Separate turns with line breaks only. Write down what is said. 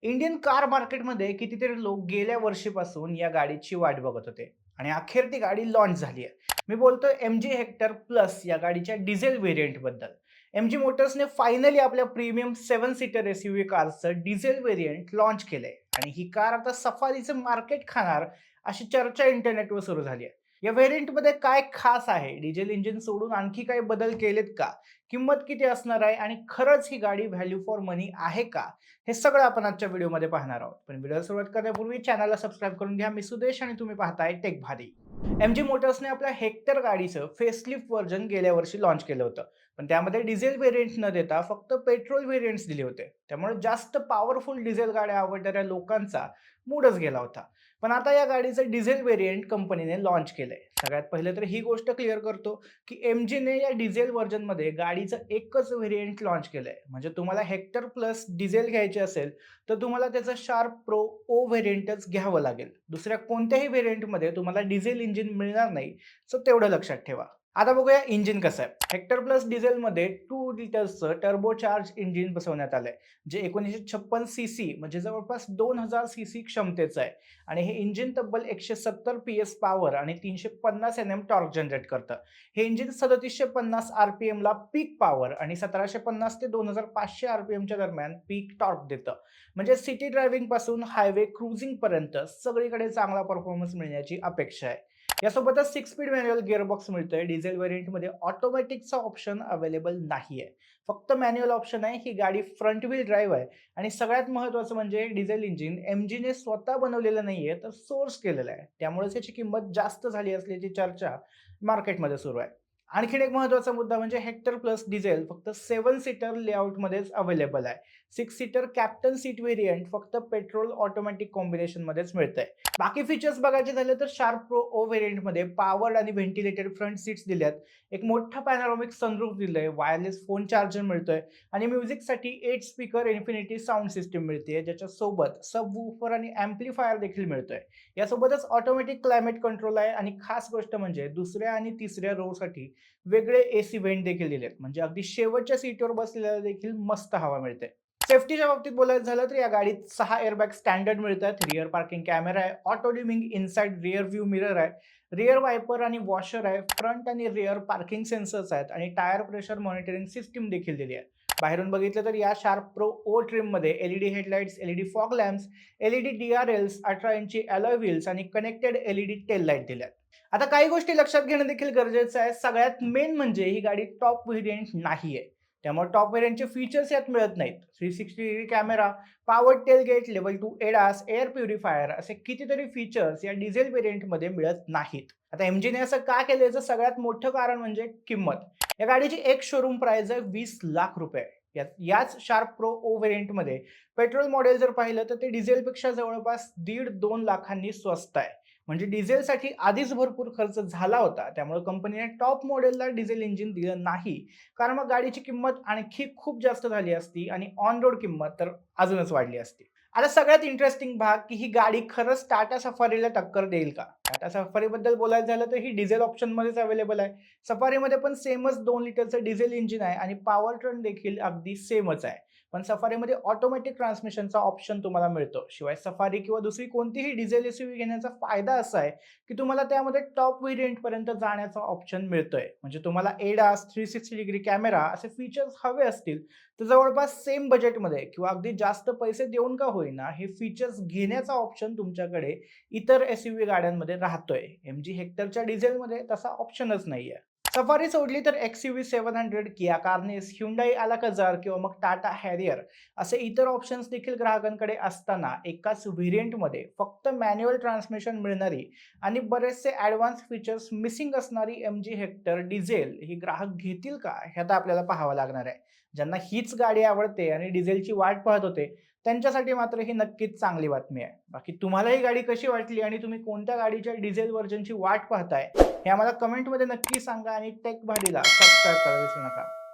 Indian car मार्केटमध्ये कितीतरी लोक गेल्या वर्षीपासून या गाडीची वाट बघत होते आणि अखेर ती गाडी लॉन्च झाली आहे. मी बोलतोय MG हेक्टर प्लस या गाडीच्या डिझेल व्हेरियंट बद्दल. MG मोटर्सने फायनली आपल्या प्रीमियम 7 सीटर SUV कारचं डिझेल व्हेरियंट लॉन्च केलंय आणि ही कार आता सफारीचं मार्केट खाणार अशी चर्चा इंटरनेटवर सुरू झाली आहे. या व्हेरियंटमध्ये काय खास आहे? डिझेल इंजिन सोडून आणखी काही बदल केलेत का? किंमत किती असणार आहे आणि खरंच ही गाडी व्हॅल्यू फॉर मनी आहे का? हे सगळं आपण आजच्या व्हिडिओमध्ये पाहणार आहोत. पण व्हिडिओ सुरुवात करण्यापूर्वी चॅनलला सबस्क्राईब करून घ्या. मी सुदेश आणि तुम्ही पाहताय टेक भारी. MG मोटर्सने आपल्या हेक्टर गाडीचं फेसलिफ्ट व्हर्जन गेल्या वर्षी लॉन्च केलं होतं. पण त्यामध्ये डिझेल व्हेरियंट न देता फक्त पेट्रोल व्हेरियंट्स दिले होते. त्यामुळे जास्त पॉवरफुल डिझेल गाड्या आवडणाऱ्या लोकांचा मूडच गेला होता. पण आता या गाडीचं डिझेल व्हेरियंट कंपनीने लॉन्च केलंय. सगळ्यात पहिलं तर ही गोष्ट क्लिअर करतो की MGने या डिझेल व्हर्जनमध्ये गाडीचं एकच व्हेरियंट लॉन्च केलंय. म्हणजे तुम्हाला हेक्टर प्लस डिझेल घ्यायचे असेल तर तुम्हाला त्याचं शार्प प्रो ओ व्हेरियंटच घ्यावं लागेल. दुसऱ्या कोणत्याही व्हेरियंटमध्ये तुम्हाला डिझेल इंजिन मिळणार नाही. सो तेवढं लक्षात ठेवा. आता बघूया इंजिन कसं आहे. हेक्टर प्लस डिझेलमध्ये 2 लिटर्सचं टर्बोचार्ज इंजिन बसवण्यात आलंय, जे 1956 सीसी म्हणजे जवळपास 2000 सीसी क्षमतेचं आहे आणि हे इंजिन तब्बल 170 PS पॉवर आणि 350 Nm टॉर्क जनरेट करतं. हे इंजिन 3750 RPM ला पीक पॉवर आणि 1750 ते 2500 RPM च्या दरम्यान पीक टॉर्क देतं. म्हणजे सिटी ड्रायव्हिंग पासून हायवे क्रुझिंग पर्यंत सगळीकडे चांगला परफॉर्मन्स मिळण्याची अपेक्षा आहे. यासोबतच 6 स्पीड मॅन्युअल गिअरबॉक्स मिळतोय. डिझेल व्हेरियंटमध्ये ऑटोमॅटिकचा ऑप्शन अवेलेबल नाहीये. फक्त मॅन्युअल ऑप्शन आहे. ही गाडी फ्रंट व्हील ड्राईव्ह आहे आणि सगळ्यात महत्त्वाचं म्हणजे डिझेल इंजिन MGने स्वतः बनवलेलं नाहीये, तर सोर्स केलेलं आहे. त्यामुळेच याची किंमत जास्त झाली असल्याची चर्चा मार्केटमध्ये सुरू आहे. आणखीन एक महत्त्वाचा मुद्दा म्हणजे हेक्टर प्लस डिझेल फक्त 7 सीटर लेआउटमध्येच अवेलेबल आहे. 6 सीटर कॅप्टन सीट व्हेरियंट फक्त पेट्रोल ऑटोमॅटिक कॉम्बिनेशनमध्येच मिळतंय. बाकी फीचर्स बघायचे झाले तर शार्प प्रो ओ व्हेरियंटमध्ये पॉवर्ड आणि व्हेंटिलेटेड फ्रंट सीट्स दिल्यात. एक मोठा पॅनोरामिक सनरूफ दिलंय, वायरलेस फोन चार्जर मिळतोय आणि म्युझिकसाठी 8 स्पीकर इन्फिनिटी साऊंड सिस्टीम मिळते, ज्याच्या सोबत सबवूफर आणि अँप्लिफायर देखील मिळतोय. यासोबतच ऑटोमॅटिक क्लायमेट कंट्रोल आहे आणि खास गोष्ट म्हणजे दुसऱ्या आणि तिसऱ्या रोसाठी वेगळे AC व्हेंट देखील दिलेत. म्हणजे अगदी शेवटच्या सीटवर बसलेल्याला देखील मस्त हवा मिळते. सेफ्टीच्या बाबतीत बोलायचं झालं तर या गाडीत 6 एअरबॅग स्टँडर्ड मिळतात. रिअर पार्किंग कॅमेरा आहे, auto dimming inside rear view mirror आहे, रिअर वायपर आणि वॉशर आहे, फ्रंट आणि रिअर पार्किंग सेन्सर्स आहेत आणि टायर प्रेशर मॉनिटरिंग सिस्टीम देखील दिली आहे. बाहेरून बघितलं तर या शार्प प्रो ओ ट्रिममध्ये LED headlights, LED fog lamps, LED DRLs, 18 इंची अलॉय व्हील्स आणि कनेक्टेड LED टेल लाईट दिल्यात. आता काही गोष्टी लक्षात घेणं देखील गरजेचं आहे. सगळ्यात मेन म्हणजे ही गाडी टॉप व्हेरियंट नाहीये. त्यामुळे टॉप व्हेरियंटचे फीचर्स यात मिळत नाहीत. 360 degree camera, power tailgate, level 2 ADAS, air purifier असे कितीतरी फीचर्स या डिझेल व्हेरियंटमध्ये मिळत नाहीत. आता MGने असं का केलं याचं सगळ्यात मोठं कारण म्हणजे किंमत. या गाडीची एक शोरूम प्राइस आहे 20 लाख रुपये. याच शार्प प्रो ओ व्हेरियंटमध्ये पेट्रोल मॉडेल जर पाहिलं तर ते डिझेलपेक्षा जवळपास 1.5-2 लाखांनी स्वस्त आहे. म्हणजे डिझेलसाठी आधीच भरपूर खर्च झाला होता. त्यामुळे कंपनीने टॉप मॉडेलला डिझेल इंजिन दिलं नाही. कारण मग गाडीची किंमत आणखी खूप जास्त झाली असती आणि ऑन रोड किंमत तर अजूनच वाढली असती. आता सगळ्यात इंटरेस्टिंग भाग की ही गाडी खरंच टाटा सफारीला टक्कर देईल का? टाटा सफारीबद्दल बोलायचं झालं तर ही डिझेल ऑप्शनमध्येच अवेलेबल आहे. सफारीमध्ये पण सेमच 2 लिटरचं डिझेल इंजिन आहे आणि पॉवर ट्रेन देखील अगदी सेमच आहे. पण सफारीमध्ये ऑटोमॅटिक ट्रान्समिशनचा ऑप्शन तुम्हाला मिळतो. शिवाय सफारी किंवा दुसरी कोणतीही डिझेल SUV घेण्याचा फायदा असा आहे की तुम्हाला त्यामध्ये टॉप व्हेरियंट पर्यंत जाण्याचा ऑप्शन मिळतोय. म्हणजे तुम्हाला ADAS, 360 डिग्री कॅमेरा असे फीचर्स हवे असतील तर जवळपास सेम बजेटमध्ये किंवा अगदी जास्त पैसे देऊन का होईना हे फीचर्स घेण्याचा ऑप्शन तुमच्याकडे इतर SUV गाड्यांमध्ये राहतोय. MG हेक्टरच्या डिझेलमध्ये तसा ऑप्शनच नाहीये. सफारी सोडली तर XUV 700, Kia Carens, Hyundai Alcazar किंवा मग टाटा हॅरियर असे इतर ऑप्शन्स देखील ग्राहकांकडे असताना एकाच व्हेरियंटमध्ये फक्त मॅन्युअल ट्रान्समिशन मिळणारी आणि बरेचसे ॲडव्हान्स फीचर्स मिसिंग असणारी MG हेक्टर डिझेल ही ग्राहक घेतील का? हे आता आपल्याला पाहावं लागणार आहे. ज्यांना हीच गाडी आवडते आणि डिझेलची वाट पाहत होते त्यांच्यासाठी मात्र ही नक्कीच चांगली बातमी आहे. बाकी तुम्हाला ही गाडी कशी वाटली आणि तुम्ही कोणत्या गाडीच्या डिझेल व्हर्जनची वाट पाहताय हे आम्हाला कमेंटमध्ये नक्की सांगा आणि टेक भाडीला सबस्क्राईब करायला विसरू नका.